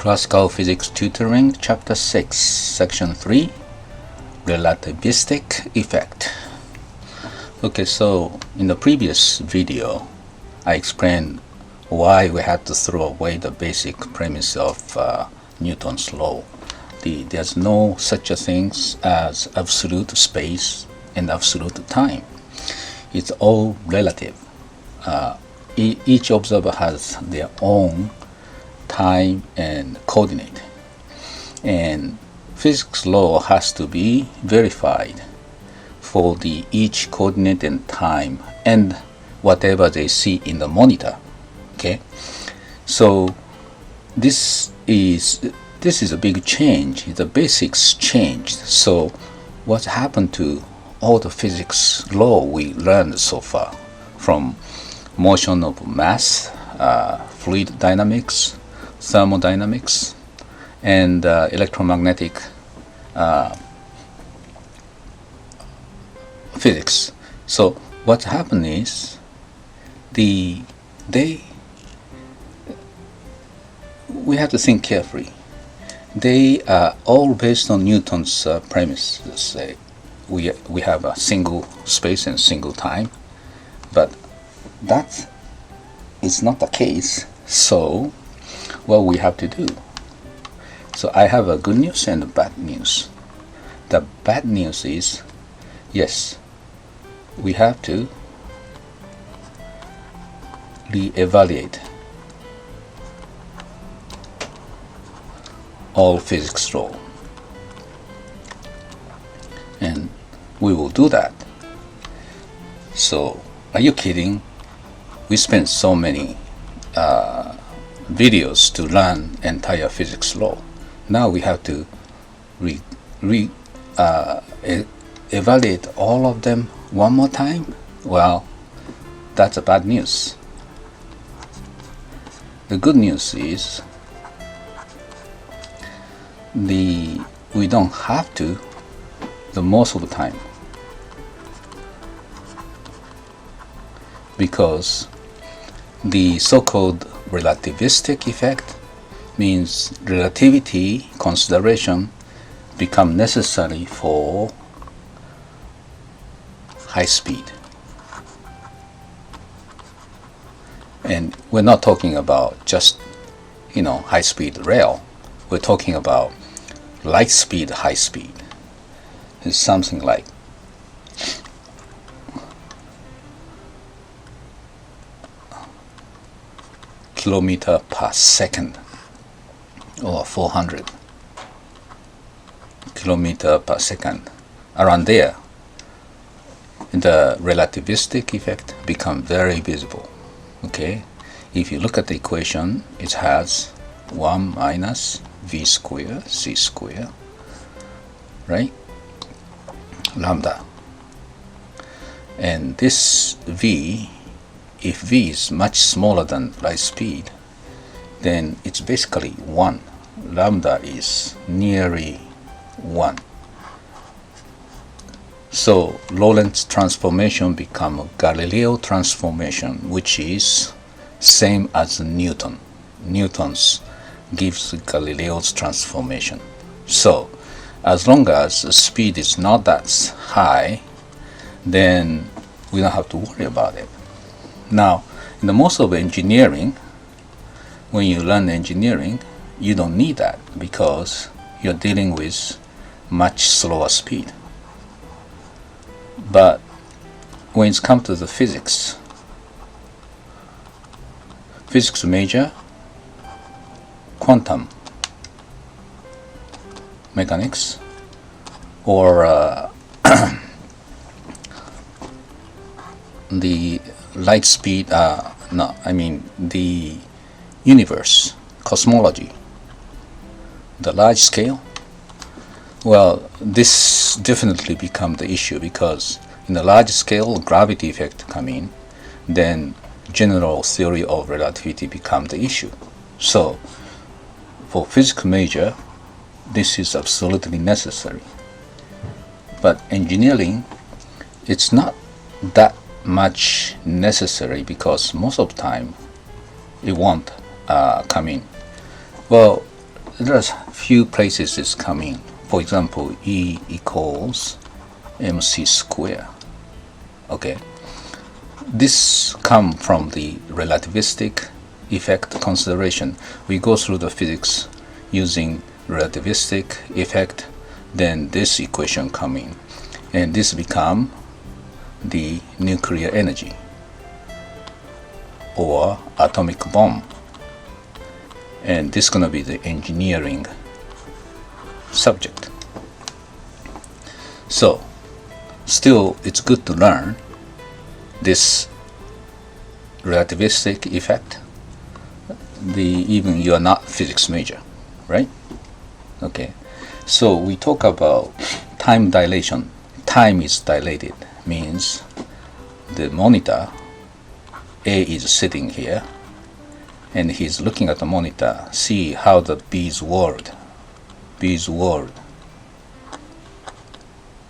Classical Physics Tutoring, Chapter 6, Section 3, Relativistic Effect. Okay, so in the previous video, I explained why we had to throw away the basic premise of Newton's law. There's no such a thing as absolute space and absolute time. It's all relative. Each observer has their own time and coordinate, and physics law has to be verified for each coordinate and time and whatever they see in the monitor. Okay, so this is a big change. The basics changed. So what happened to all the physics law we learned so far, from motion of mass, fluid dynamics, thermodynamics, and electromagnetic physics. So what happened is we have to think carefully. They are all based on Newton's premise. Let's say we have a single space and single time, but that is not the case. So what we have to do. So I have a good news and a bad news. The bad news is, yes, we have to re-evaluate all physics law, and we will do that. So are you kidding? We spent so many videos to learn entire physics law. Now we have to evaluate all of them one more time? Well, that's a bad news. The good news is we don't have to the most of the time, because the so-called relativistic effect means relativity consideration become necessary for high speed. And we're not talking about just high speed rail. We're talking about light speed, high speed. It's something like kilometer per second, or 400 kilometer per second, around there. The relativistic effect become very visible. Okay, if you look at the equation, it has 1 minus v square c square, right, lambda, and this v, if v is much smaller than light speed, then it's basically 1. Lambda is nearly 1. So Lorentz transformation become a Galileo transformation, which is same as Newton. Newton's gives Galileo's transformation. So as long as the speed is not that high, then we don't have to worry about it. Now, in the most of engineering, when you learn engineering, you don't need that, because you're dealing with much slower speed. But when it comes to the physics major, quantum mechanics, or the light speed, the universe, cosmology, the large scale, well, this definitely become the issue, because in the large scale gravity effect come in, then general theory of relativity become the issue. So for physics major, this is absolutely necessary. But engineering, it's not that much necessary, because most of the time it won't come in. Well, there are few places it's coming. For example, E equals mc square. Okay, this come from the relativistic effect consideration. We go through the physics using relativistic effect, then this equation coming, and this become the nuclear energy or atomic bomb, and this is going to be the engineering subject. So still it's good to learn this relativistic effect, even you are not physics major, right? Okay, so we talk about time dilation. Time is dilated means the monitor A is sitting here and he's looking at the monitor, see how the B's world,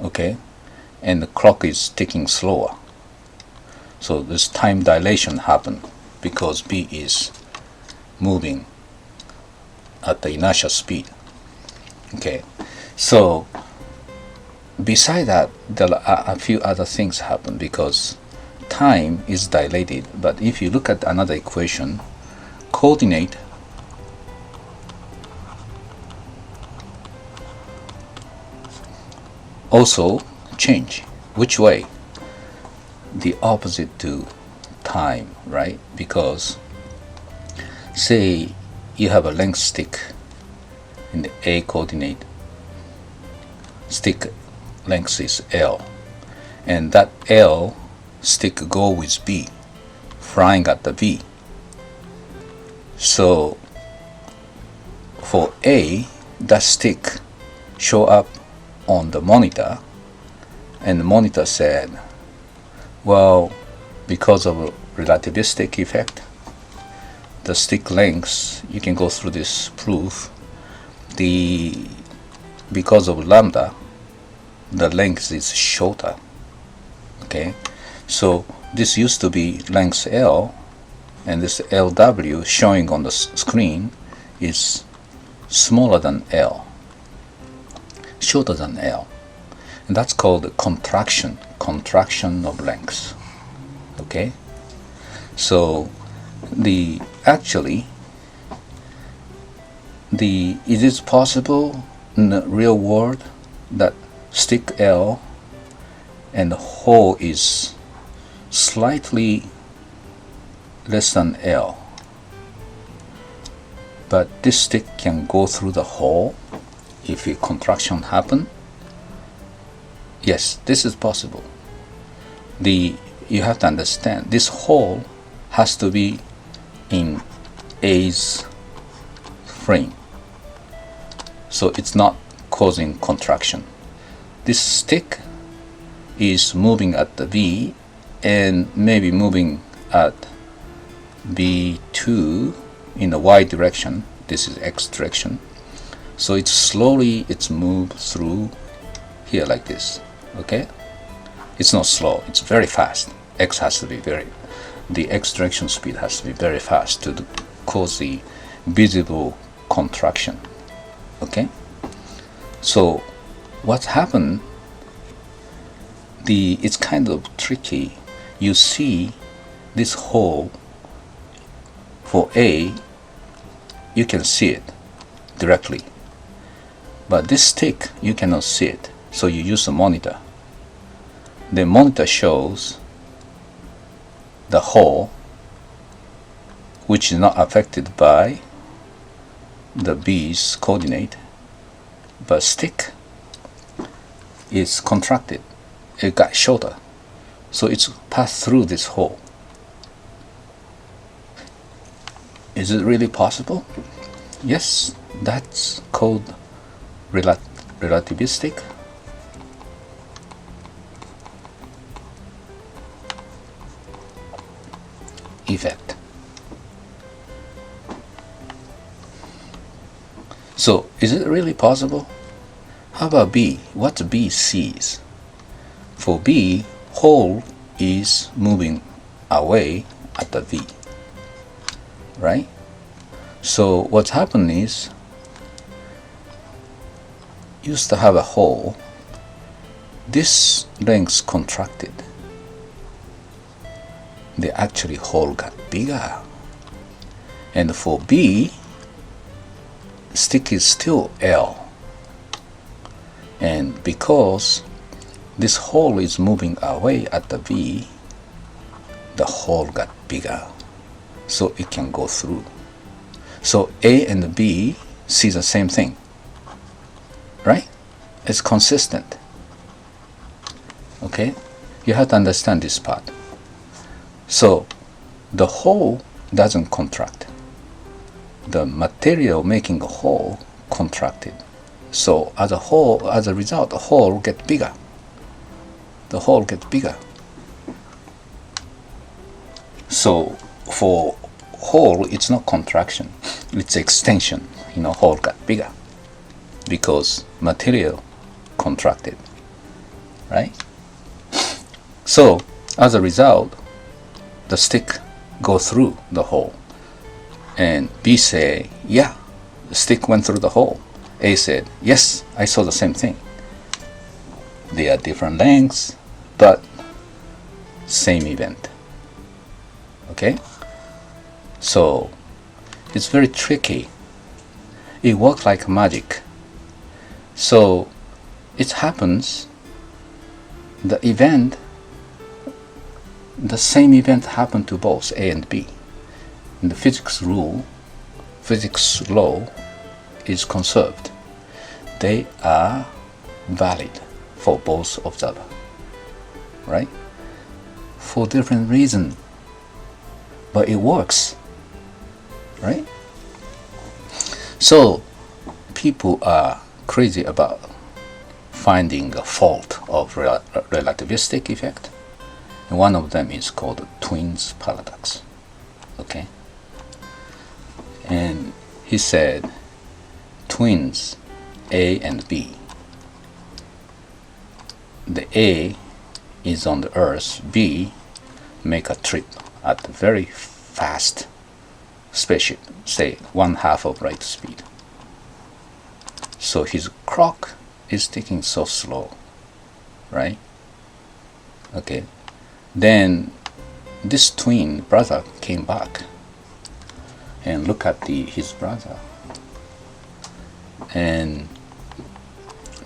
okay, and the clock is ticking slower. So this time dilation happen because B is moving at the inertial speed. Okay, so beside that, there are a few other things happen because time is dilated. But if you look at another equation, coordinate also change. Which way? The opposite to time, right? Because say you have a length stick in the A coordinate, stick length is L, and that L stick go with B, flying at the B. So for A, that stick show up on the monitor, and the monitor said, well, because of a relativistic effect, the stick lengths, you can go through this proof, because of lambda, the length is shorter. Okay, so this used to be length L, and this LW showing on the screen is smaller than L, shorter than L, and that's called contraction of length. Okay, so is it possible in the real world that stick L and the hole is slightly less than L, but this stick can go through the hole if a contraction happen? Yes, this is possible. You have to understand, this hole has to be in A's frame, so it's not causing contraction. This stick is moving at the B and maybe moving at B2 in the Y direction. This is X direction, so it's moved through here like this. Okay, it's not slow, it's very fast. X has to be the X direction speed has to be very fast to cause the visible contraction. Okay, so what happened, it's kind of tricky. You see this hole for A, you can see it directly, but this stick you cannot see it, so you use the monitor. The monitor shows the hole which is not affected by the B's coordinate, but stick is contracted, it got shorter, so it's passed through this hole. Is it really possible? Yes, that's called relativistic effect. So is it really possible? How about B? What B sees? For B, hole is moving away at the V, right? So what's happened is used to have a hole, this length contracted. The actually hole got bigger. And for B, stick is still L. And because this hole is moving away at the V, the hole got bigger, so it can go through. So A and B see the same thing, right? It's consistent. Okay? You have to understand this part. So the hole doesn't contract. The material making a hole contracted. So as a result, the hole gets bigger. The hole gets bigger. So for hole, it's not contraction, it's extension. Hole got bigger because material contracted, right? So as a result, the stick go through the hole. And B say, yeah, the stick went through the hole. A said, yes, I saw the same thing. They are different lengths, but same event. Okay? So it's very tricky. It works like magic. So it happens, the same event happened to both A and B. And the physics law is conserved. They are valid for both observers, right? For different reasons, but it works, right? So people are crazy about finding a fault of relativistic effect, and one of them is called the twins paradox. Okay, and he said twins A and B. The A is on the Earth, B make a trip at a very fast spaceship, say 1/2 of light speed. So his clock is ticking so slow, right? Okay, then this twin brother came back and look at his brother, and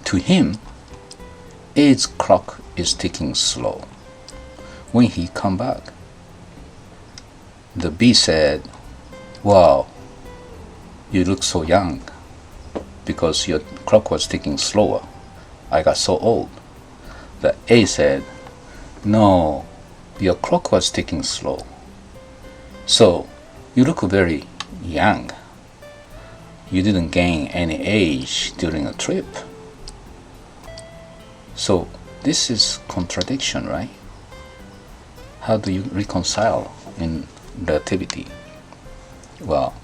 to him A's clock is ticking slow. When he come back, the B said, wow, you look so young because your clock was ticking slower. I got so old. The A said, no, your clock was ticking slow, so you look very young. You didn't gain any age during a trip. So this is contradiction, right? How do you reconcile in relativity? Well,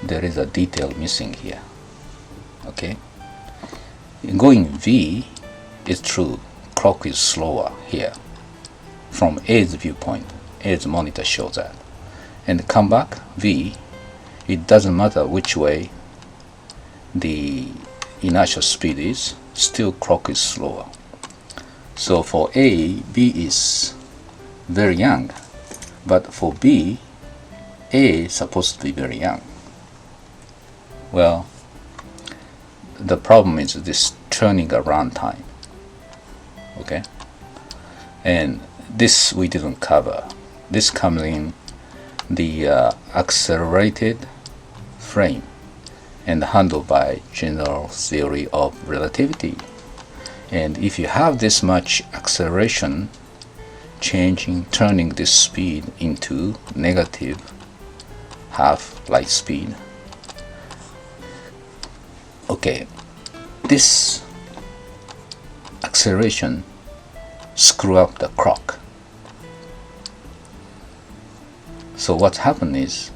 there is a detail missing here. Okay, going V is true, clock is slower here from A's viewpoint. A's monitor shows that. And come back V, it doesn't matter which way the inertial speed is, still clock is slower. So for A, B is very young, but for B, A is supposed to be very young. Well, the problem is this turning around time. Okay, and this we didn't cover. This comes in the accelerated frame and handled by general theory of relativity. And if you have this much acceleration, turning this speed into negative half light speed, okay, this acceleration screw up the clock. So what happened is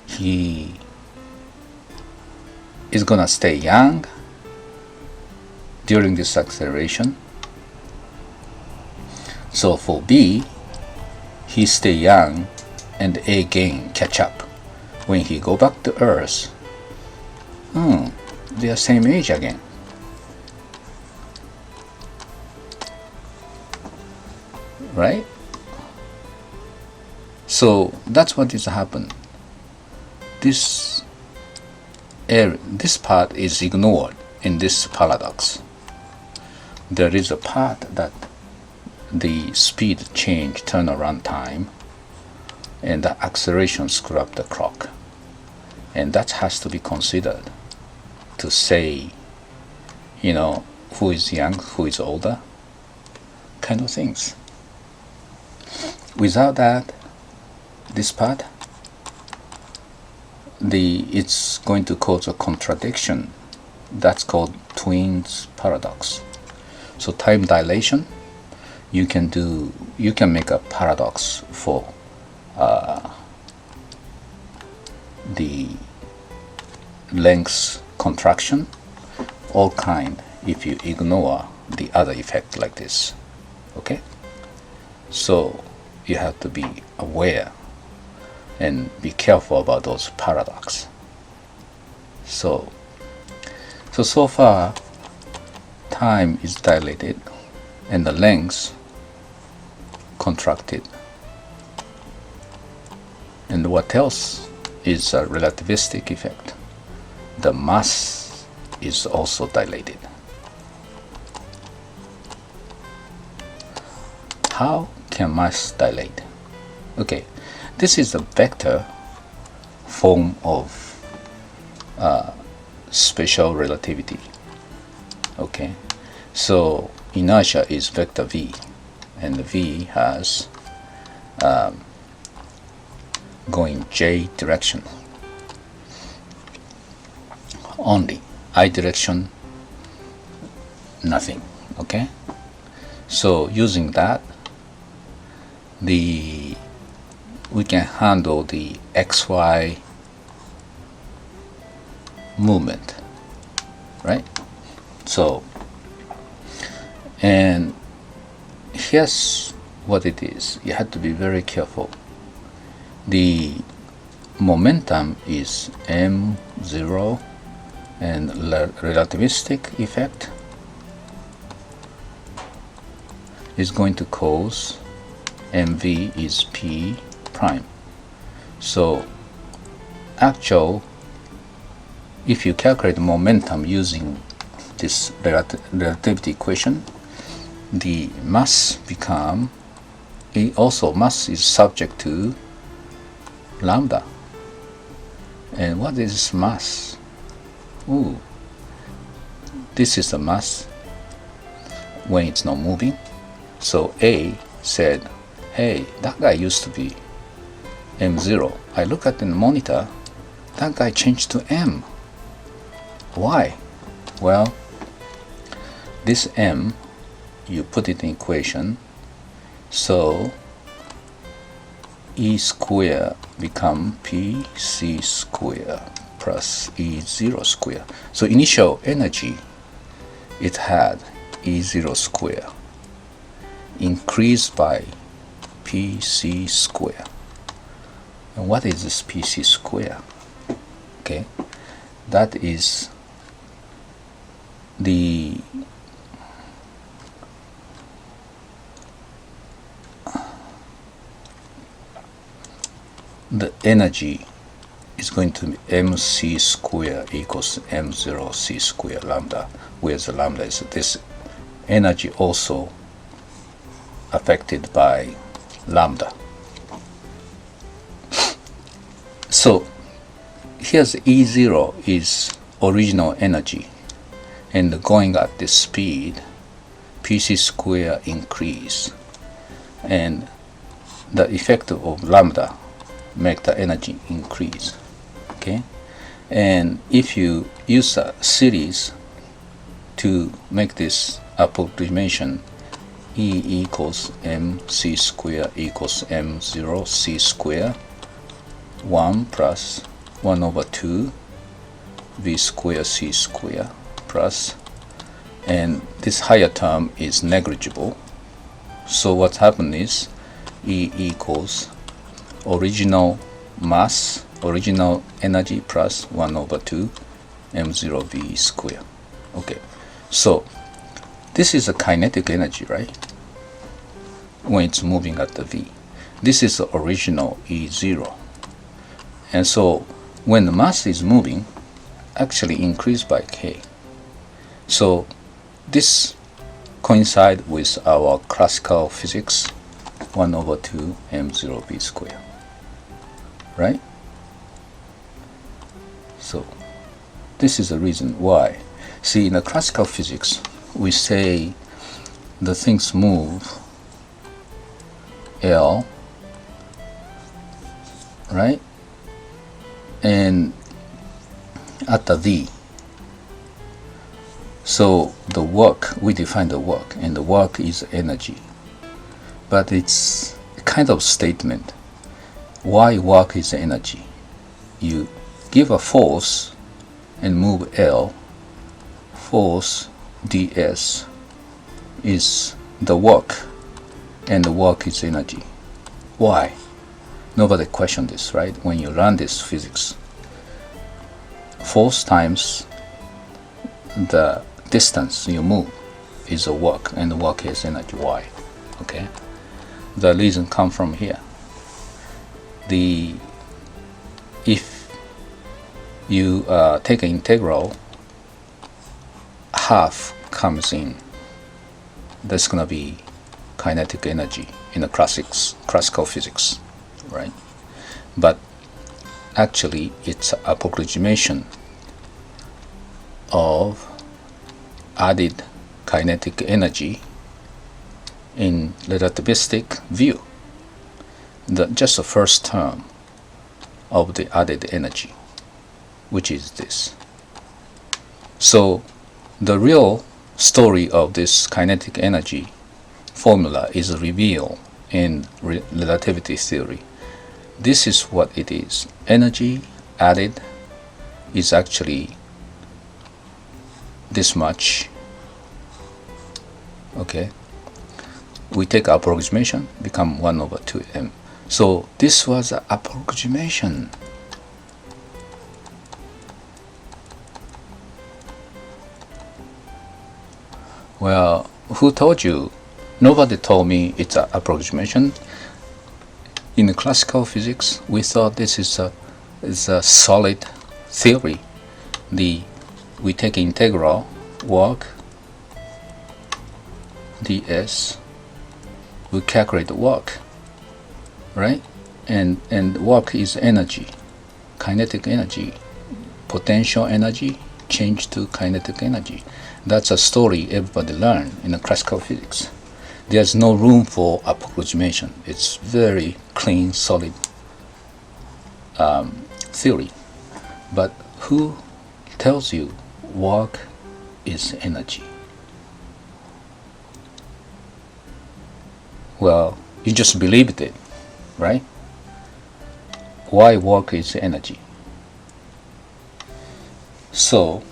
he is gonna stay young during this acceleration. So for B, he stay young and A gain catch up. When he go back to Earth, they are same age again. right? So that's what is happened. This part is ignored in this paradox. There is a part that the speed change turnaround time and the acceleration screw up the clock, and that has to be considered to say, who is young, who is older, kind of things. Without that, this part, it's going to cause a contradiction. That's called twins paradox. So time dilation, you can make a paradox for the length contraction, all kind, if you ignore the other effect like this. Okay, so you have to be aware and be careful about those paradox. So far time is dilated and the length contracted, and what else is a relativistic effect? The mass is also dilated. How can mass dilate? Okay, this is a vector form of special relativity. Okay, so inertia is vector v, and v has going j direction only, I direction nothing. Okay, so using that, we can handle the xy movement, right? So, and here's what it is. You have to be very careful. The momentum is m0, and relativistic effect is going to cause mv is p prime. So if you calculate momentum using this relativity equation, the mass mass is subject to lambda. And what is mass? This is the mass when it's not moving. So A said, hey, that guy used to be m0. I look at the monitor, that guy changed to m. Why? Well, this m, you put it in equation, so E square become pc square plus E0 square. So initial energy, it had E0 square increased by pc square. And what is this pc square? Okay, that is the energy is going to be mc square equals m0 c square lambda, where the lambda is this energy also affected by lambda. So here's E0 is original energy, and going at this speed, pc square increase, and the effect of lambda make the energy increase. Okay, and if you use a series to make this approximation, E equals mc square equals m0 c square 1 plus 1 over 2 v square c square plus, and this higher term is negligible. So what happened is E equals original mass, original energy plus 1 over 2 m0 v square. Okay, so this is a kinetic energy, right? when it's moving at the v. This is the original E0. And so when the mass is moving, actually increased by k. So this coincides with our classical physics 1 over 2 m0 v squared, right? So this is the reason why. See, in the classical physics, we say the things move L, right? And at the V. So the work, we define the work, and the work is energy. But it's a kind of statement. Why work is energy? You give a force and move L, force ds is the work, and the work is energy. Why? Nobody questioned this, right? When you learn this physics, force times the distance you move is a work, and the work is energy. Why? Okay, the reason comes from here. If you take an integral, half comes in. That's gonna be kinetic energy in the classical physics, right? But actually, it's approximation of added kinetic energy in relativistic view. Just the first term of the added energy, which is this. So the real story of this kinetic energy formula is revealed in relativity theory. This is what it is. Energy added is actually this much. Okay, we take approximation, become 1 over 2m. So this was an approximation. Well, who told you? Nobody told me it's an approximation. In the classical physics, we thought this is a solid theory. We take integral, work, ds, we calculate the work, right? And work is energy, kinetic energy, potential energy change to kinetic energy. That's a story everybody learned in the classical physics. There's no room for approximation. It's very clean, solid theory. But who tells you work is energy? Well, you just believed it, right? Why work is energy? So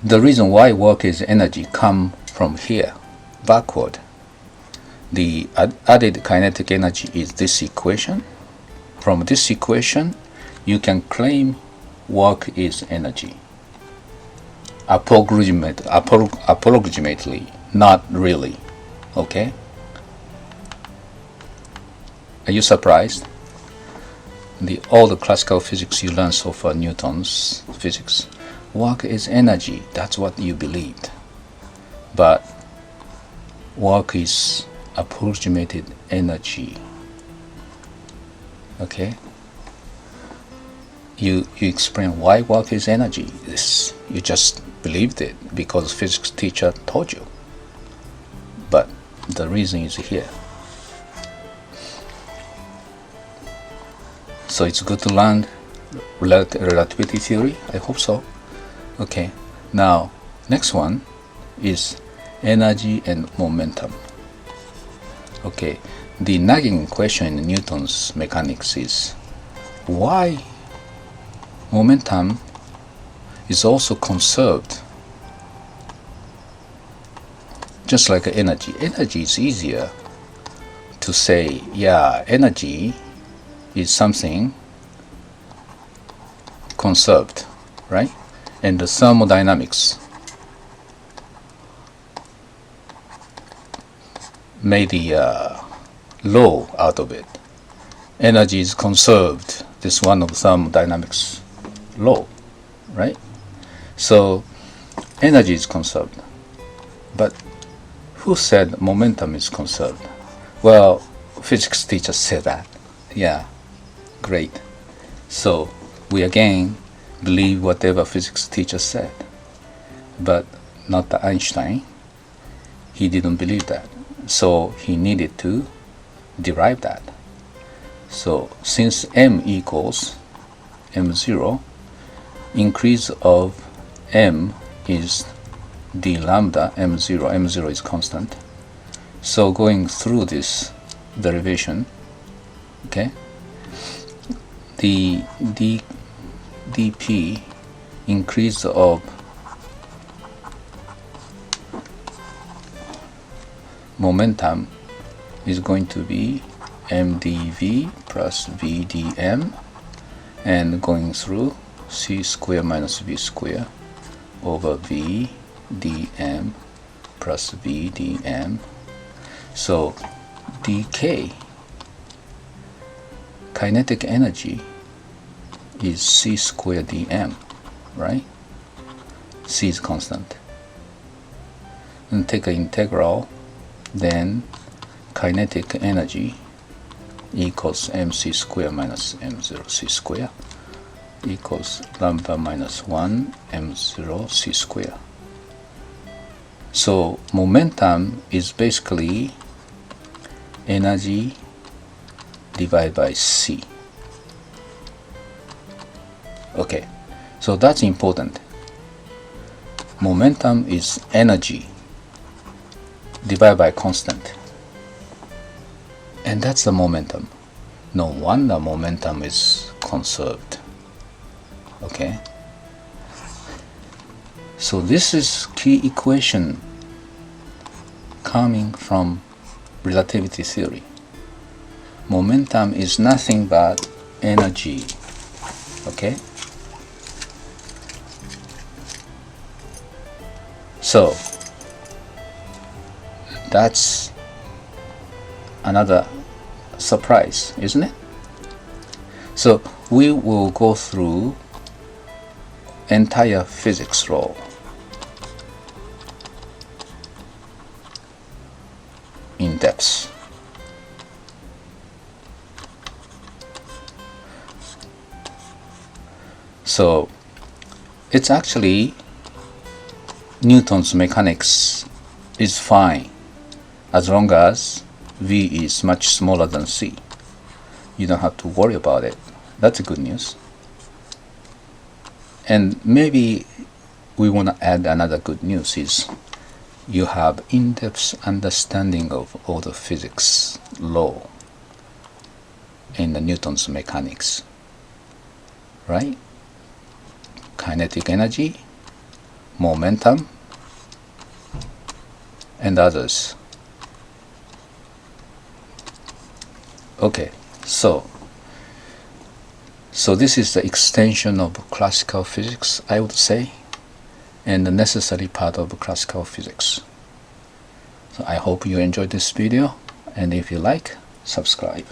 the reason why work is energy come from here, backward. The added kinetic energy is this equation. From this equation, you can claim work is energy. Approximately, not really. Okay? Are you surprised? All the classical physics you learn so far, Newton's physics, work is energy. That's what you believed. But work is approximated energy. Okay? You explain why work is energy. You just believed it because physics teacher told you. But the reason is here. So it's good to learn relativity theory. I hope so. Okay. Now, next one is energy and momentum. Okay. The nagging question in Newton's mechanics is why momentum is also conserved, just like energy. Energy is easier to say, yeah, energy is something conserved, right? And the thermodynamics made the law out of it. Energy is conserved. This is one of thermodynamics law, right? So energy is conserved. But who said momentum is conserved? Well, physics teachers said that. Yeah, great. So we again believe whatever physics teacher said. But not Einstein. He didn't believe that. So he needed to derive that. So since m equals m0, increase of m is d lambda m0 is constant. So going through this derivation, okay, the dp increase of momentum is going to be mdv plus vdm, and going through c square minus v square over v dm plus v dm. So dk, kinetic energy, is c square dm, right? C is constant. And take an integral, then kinetic energy equals mc square minus m0 c square equals lambda minus 1 m0 c square. So momentum is basically energy divided by c. Okay, so that's important. Momentum is energy divided by constant, and that's the momentum. No wonder momentum is conserved. Okay, so this is key equation coming from relativity theory. Momentum is nothing but energy. Okay, so that's another surprise, isn't it? So we will go through entire physics law in depth. So it's actually Newton's mechanics is fine as long as v is much smaller than c. You don't have to worry about it. That's good news. And maybe we want to add another good news is you have in-depth understanding of all the physics law in the Newton's mechanics, right? Kinetic energy, momentum, and others. Okay, so this is the extension of classical physics, I would say, and the necessary part of classical physics. So I hope you enjoyed this video, and if you like, subscribe.